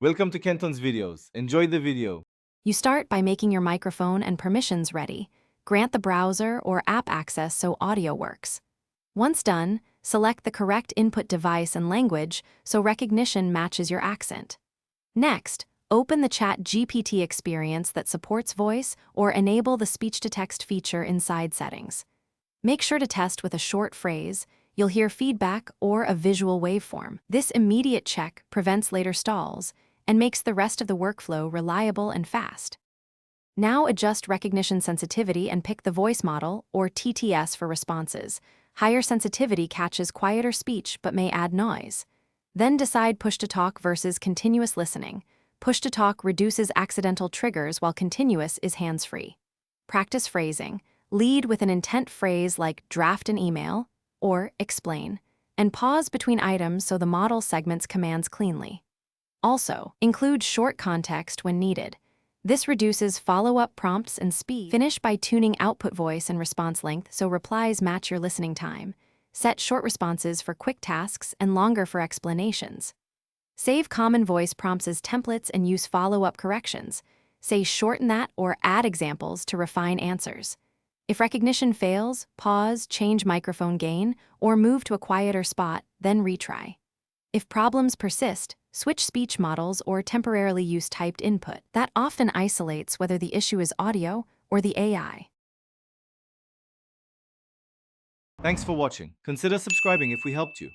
Welcome to Kenton's videos. Enjoy the video. You start by making your microphone and permissions ready. Grant the browser or app access so audio works. Once done, select the correct input device and language so recognition matches your accent. Next, open the Chatgpt experience that supports voice or enable the speech-to-text feature inside settings. Make sure to test with a short phrase. You'll hear feedback or a visual waveform. This immediate check prevents later stalls and makes the rest of the workflow reliable and fast. Now adjust recognition sensitivity and pick the voice model, or TTS, for responses. Higher sensitivity catches quieter speech but may add noise. Then decide push-to-talk versus continuous listening. Push-to-talk reduces accidental triggers while continuous is hands-free. Practice phrasing. Lead with an intent phrase like draft an email or explain, and pause between items so the model segments commands cleanly. Also, include short context when needed. This reduces follow-up prompts and speed. Finish by tuning output voice and response length so replies match your listening time. Set short responses for quick tasks and longer for explanations. Save common voice prompts as templates and use follow-up corrections. Say shorten that or add examples to refine answers. If recognition fails, pause, change microphone gain, or move to a quieter spot, then retry. If problems persist, switch speech models or temporarily use typed input. That often isolates whether the issue is audio or the AI. Thanks for watching. Consider subscribing if we helped you.